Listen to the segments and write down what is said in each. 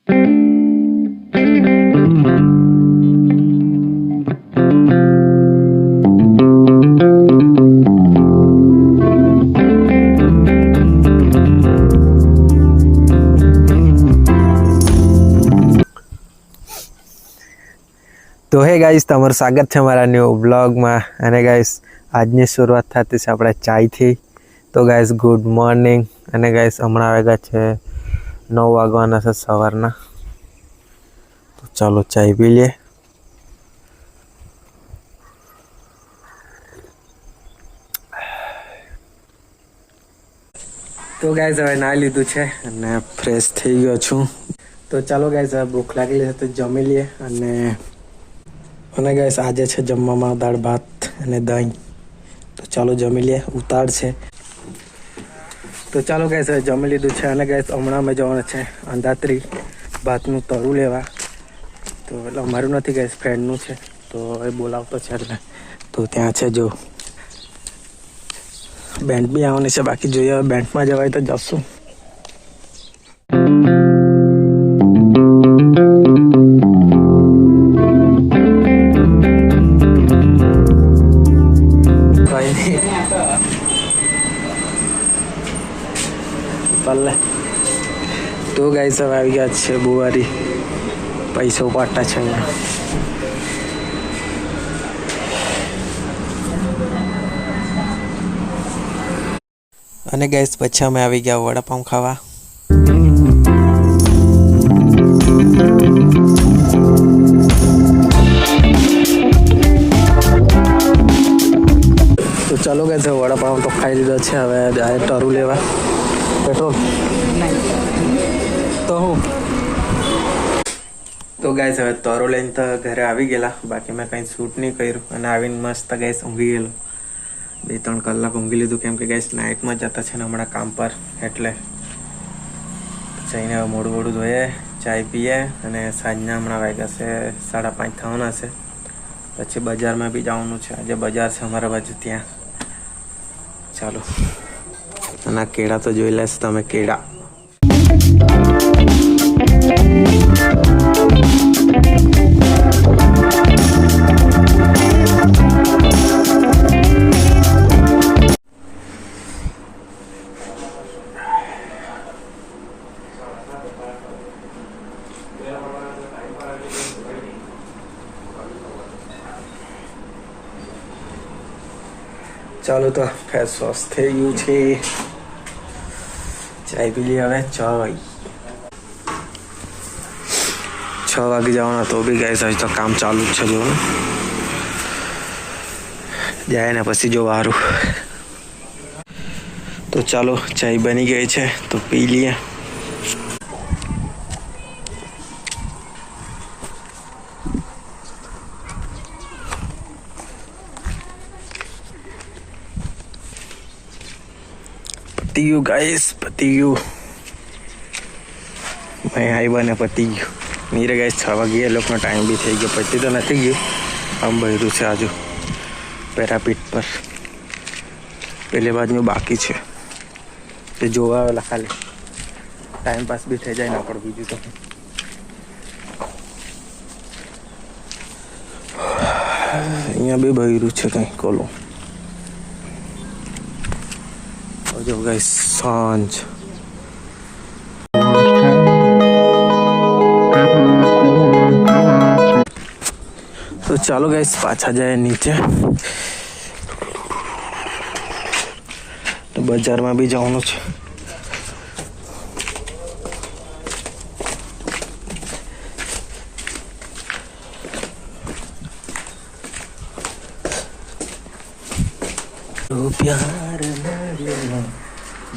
तो hey guys तमाરું स्वागत है हमारा न्यू ब्लॉग में। अने गाइस આજની શરૂઆત થતી છે આપણે ચાયથી। તો ગાइस ગુડ મોર્નિંગ। અને ગાइस હમણાં વાગ્યા છે 9 વાગવાના છે સવારના। તો ચાલો ચાય પી લઈએ। તો ગાइस હવે નાઈ લીધું છે અને ફ્રેશ થઈ ગયો છું। તો ચાલો ગાइस હવે ભૂખ લાગી છે તો જમી લઈએ। અને ગાइस આજે છે જમવામાં દાળ ભાત અને દહીં। તો ચાલો જમી લઈએ, ઉતાળ છે। તો ચાલો ગાइस હવે જમી લીધું છે અને ગાइस હમણાં અમે જવાના છે અંધાત્રી ભાતનું તરું લેવા। તો એટલે અમારું નથી ગાइस ફ્રેન્ડનું છે, તો એ બોલાવતો છે એટલે તો ત્યાં છે। જો બેન્ડ બી આવવાની છે, બાકી જોઈએ હવે બેન્ડમાં જવાય તો જશું। तो गाइस अब आ गया છે बुआरी पैसा पाटा છે અહીંયા। અને ગાइस પછી અમે આવી ગયા વડાપાઉં ખાવા। તો ચાલો ગાइस વડાપાઉં તો ખાઈ લીધો છે, હવે જાય ટરું લેવા। पेट्रोल तो हूँ तो गाइस હવે તરો લઈને તો ઘરે આવી ગયેલા, બાકી મેં કંઈ શૂટ નહીં કર્યું અને આવીને મસ્ત ગાइस ઊંઘી ગયેલો। 2-3 કલાક ઊંઘી લીધું કેમ કે ગાइस નાઇટમાં જતા છે ને હમણાં કામ પર, એટલે જઈને હવે મોડું મોડું ધોઈએ, ચાય પીએ અને સાંજના હમણાં વાગ્યા છે 5:30 થવાના છે। પછી બજારમાં બી જવાનું છે, આજે બજાર છે અમારા બાજુ, ત્યાં ચાલો। અને કેળા તો જોઈ લેશ તમે, કેળા ચાલો તો ફેસ વોશ થઈ ગયું છે, ચાય પી લઈએ હવે। 6 વાગે જવાના, તો બી ગાइस હજી તો કામ ચાલુ જ છે। જો ને જાય ને પછી જો વારું। તો ચાલો ચાય બની ગઈ છે તો પી લઈએ। पति गયું गाइस, पति गયું। मैं आई बने पति गયું નીરે ગાइस 6 વાગે એ લોકોનો ટાઈમ બી થઈ ગયો, પતિ તો નથી ગયું। આમ બહેરું છે આજુ પેરાપીટ પર, પેલે બાજુનું બાકી છે તે જોવા આવેલા ખાલી, ટાઈમ પાસ બી થઈ જાય ના પણ બીજું તો અહીંયા બી બહેરું છે કંઈ કોલો। जो गाइस सांझ तो चालो गाइस पाछा जाए नीचे। तो बाजार में भी जाऊँ છે। तो प्यार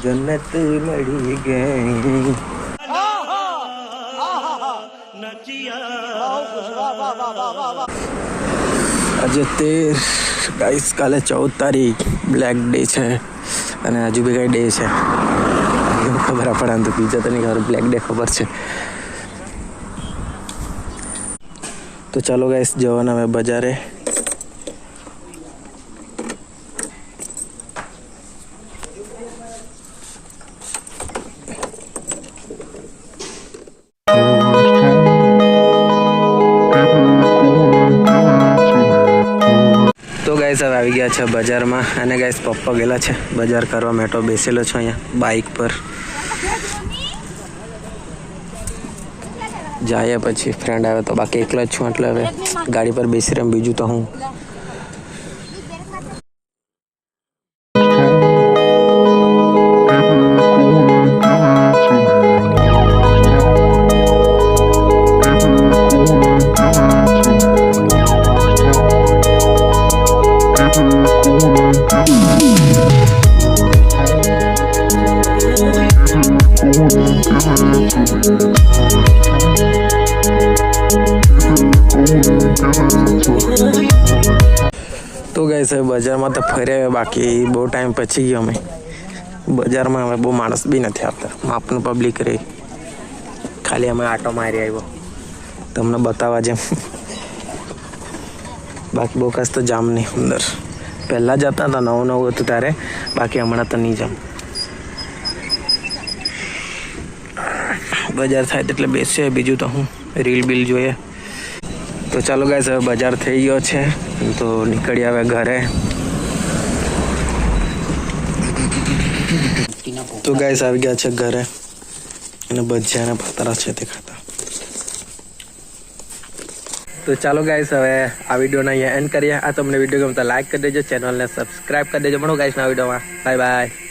जन्नत मड़ी गई। આજે 13 गाइस કાલે 14 તારીખ બ્લેક ડે છે અને હજુ બી કઈ ડે છે ખબર પડે તો બીજા તો નહીં ખબર, બ્લેક ડે ખબર છે। તો ચાલો ગાइस જવાના હવે બજારે। ગાઈસ હવે આવી ગયા છે બજારમાં અને ગાઈસ પપ્પા ગયેલા છે બજાર કરવા. મેં તો બેસેલો છું અહીંયા બાઇક પર. જાય પછી ફ્રેન્ડ આવે તો, બાકી એકલા જ છું એટલે હવે ગાડી પર બેસી રહ્યો. બીજું તો હું તો ગાઈસ હવે બજારમાં તો ફર્યા. બાકી બહુ ટાઈમ પછી ગયો અમે બજારમાં. હવે બહુ માણસ બી નથી આવતા, માપનું પબ્લિક રહી. ખાલી અમે આટો મારી આવ્યો તમને બતાવવા જેમ. બાકી બહુ ખાસ તો જામ નહીં અંદર. પહેલાં જતા હતા નવું નવું હતું ત્યારે, બાકી હમણાં તો નહીં જામ. બજાર થાય એટલે બેસીએ, બીજું તો હું રીલ બિલ જોઈએ. તો ચાલો ગાઈસ હવે બજાર થઈ ગયો છે તો નીકળી આવે ઘરે. તો ગાઈસ આવી ગયા છે ઘરે અને ભજીયાના પતરા છે તે ખાતા. તો ચાલો ગાઈસ હવે આ વિડીયોને અહીંયા એન્ડ કરીએ. આ તમને વિડીયો ગમતા લાઈક કરી દેજો, ચેનલને સબસ્ક્રાઈબ કરી દેજો. મળો ગાઈસ ના વિડીયોમાં. Bye bye.